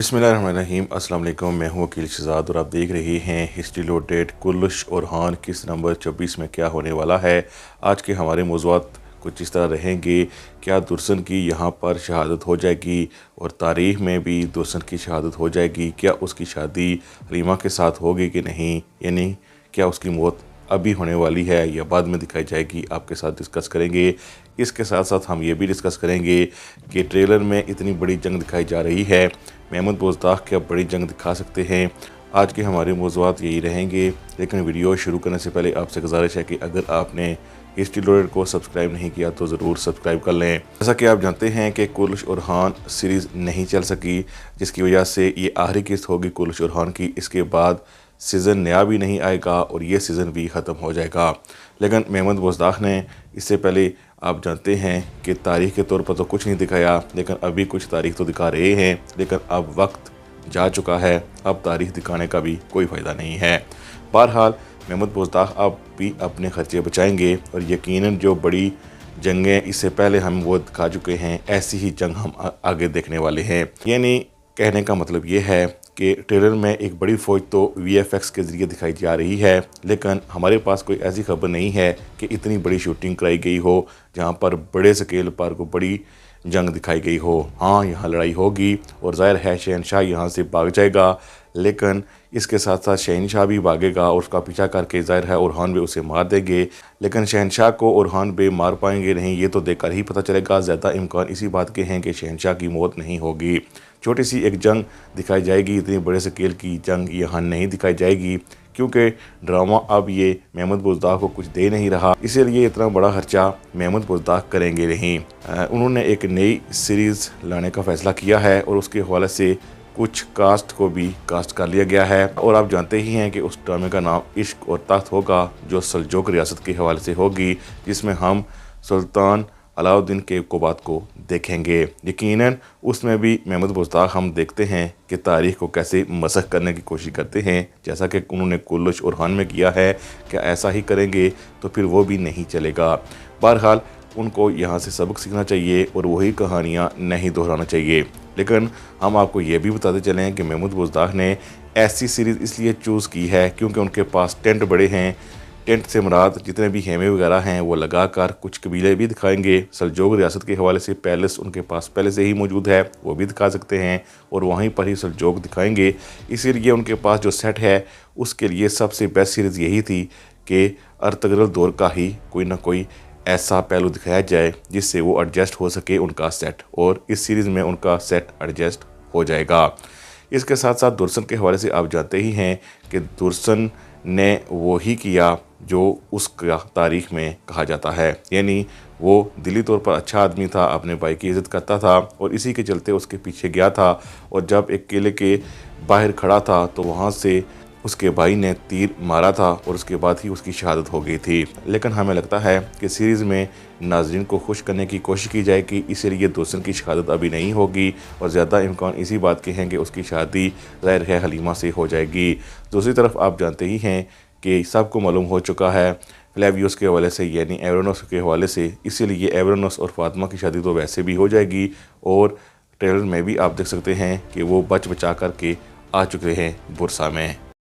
बिस्मिल्लाहिर्रहमानिर्रहीम। अस्सलाम वालेकुम। मैं हूँ वकील शहजाद और आप देख रहे हैं हिस्ट्री लोडेड। कुल्लुश ओरहान किस नंबर 24 में क्या होने वाला है। आज के हमारे मौज़ूआत कुछ इस तरह रहेंगे। क्या दुर्सन की यहाँ पर शहादत हो जाएगी और तारीख़ में भी दुर्सन की शहादत हो जाएगी? क्या उसकी शादी हलीमा के साथ होगी कि नहीं, यानी क्या उसकी मौत अभी होने वाली है या बाद में दिखाई जाएगी, आपके साथ डिस्कस करेंगे। इसके साथ साथ हम ये भी डिस्कस करेंगे कि ट्रेलर में इतनी बड़ी जंग दिखाई जा रही है, महमूद बोजदाक क्या बड़ी जंग दिखा सकते हैं। आज के हमारे मौज़ूआत यही रहेंगे, लेकिन वीडियो शुरू करने से पहले आपसे गुजारिश है कि अगर आपने हिस्ट्री लोडेड को सब्सक्राइब नहीं किया तो ज़रूर सब्सक्राइब कर लें। जैसा कि आप जानते हैं कि कुल्लुश ओरहान सीरीज़ नहीं चल सकी, जिसकी वजह से ये आखिरी किस्त होगी कुल्लुश ओरहान की। इसके बाद सीज़न नया भी नहीं आएगा और ये सीज़न भी ख़त्म हो जाएगा। लेकिन महमूद बोजदाक ने इससे पहले आप जानते हैं कि तारीख़ के तौर पर तो कुछ नहीं दिखाया, लेकिन अभी कुछ तारीख़ तो दिखा रहे हैं। लेकिन अब वक्त जा चुका है, अब तारीख़ दिखाने का भी कोई फ़ायदा नहीं है। बहरहाल महमूद बोजदाक अब भी अपने ख़र्चे बचाएंगे और यकीनन जो बड़ी जंगें इससे पहले हम वो दिखा चुके हैं, ऐसी ही जंग हम आगे देखने वाले हैं। यानी कहने का मतलब ये है कि ट्रेलर में एक बड़ी फ़ौज तो VFX के ज़रिए दिखाई जा रही है, लेकिन हमारे पास कोई ऐसी खबर नहीं है कि इतनी बड़ी शूटिंग कराई गई हो जहां पर बड़े स्केल पर को बड़ी जंग दिखाई गई हो। हाँ, यहाँ लड़ाई होगी और ज़ाहिर है शहनशाह यहाँ से भाग जाएगा, लेकिन इसके साथ साथ शहनशाह भी भागेगा और उसका पीछा करके ज़ाहिर है ओरहान बे उसे मार देंगे। लेकिन शहनशाह को ओरहान बे मार पाएंगे नहीं, ये तो देखकर ही पता चलेगा। ज़्यादा इम्कान इसी बात के हैं कि शहनशाह की मौत नहीं होगी। छोटी सी एक जंग दिखाई जाएगी, इतनी बड़े स्केल की जंग यहाँ नहीं दिखाई जाएगी, क्योंकि ड्रामा अब ये महमूद बोजदाक को कुछ दे नहीं रहा, इसीलिए इतना बड़ा खर्चा महमूद बोजदाक करेंगे नहीं। उन्होंने एक नई सीरीज़ लाने का फ़ैसला किया है और उसके हवाले से कुछ कास्ट को भी कास्ट कर लिया गया है। और आप जानते ही हैं कि उस ड्रामे का नाम इश्क और तख्त होगा, जो सल्जोक रियासत के हवाले से होगी, जिसमें हम सुल्तान अलाउद्दीन के बात को देखेंगे। यकीनन उसमें भी महमूद बोजदाक हम देखते हैं कि तारीख़ को कैसे मसख करने की कोशिश करते हैं, जैसा कि उन्होंने कुल्लुश ओरहान में किया है। क्या ऐसा ही करेंगे तो फिर वो भी नहीं चलेगा। बहरहाल उनको यहाँ से सबक सीखना चाहिए और वही कहानियाँ नहीं दोहराना चाहिए। लेकिन हम आपको ये भी बताते चलें कि महमूद बोजदाक ने ऐसी सीरीज़ इसलिए चूज़ की है क्योंकि उनके पास टेंट बड़े हैं। टेंट से मुराद जितने भी खेमे वगैरह हैं वो लगाकर कुछ कबीले भी दिखाएंगे। सल्जोक रियासत के हवाले से पैलेस उनके पास पहले से ही मौजूद है, वो भी दिखा सकते हैं और वहीं पर ही सल्जोक दिखाएंगे। इसीलिए उनके पास जो सेट है उसके लिए सबसे बेस्ट सीरीज़ यही थी कि अर्तगरल दौर का ही कोई ना कोई ऐसा पहलू दिखाया जाए जिससे वो एडजस्ट हो सके उनका सेट, और इस सीरीज़ में उनका सेट एडजस्ट हो जाएगा। इसके साथ साथ दुर्सन के हवाले से आप जानते ही हैं कि दुर्सन ने वो ही किया जो उसका तारीख़ में कहा जाता है, यानी वो दिली तौर पर अच्छा आदमी था, अपने भाई की इज़्ज़त करता था और इसी के चलते उसके पीछे गया था। और जब एक किले के बाहर खड़ा था तो वहाँ से उसके भाई ने तीर मारा था और उसके बाद ही उसकी शहादत हो गई थी। लेकिन हमें लगता है कि सीरीज़ में नाज़रीन को खुश करने की कोशिश की जाएगी, इसीलिए दुर्सन की शहादत अभी नहीं होगी और ज़्यादा इम्कान इसी बात के हैं कि उसकी शादी ज़ाहिर है हलीमा से हो जाएगी। दूसरी तरफ आप जानते ही हैं कि सबको मालूम हो चुका है फ्लेवियस के हवाले से, यानी एवरोनस के हवाले से, इसीलिए एवरोनस और फातिमा की शादी तो वैसे भी हो जाएगी। और ट्रेलर में भी आप देख सकते हैं कि वो बच बचा करके आ चुके हैं बुरसा में।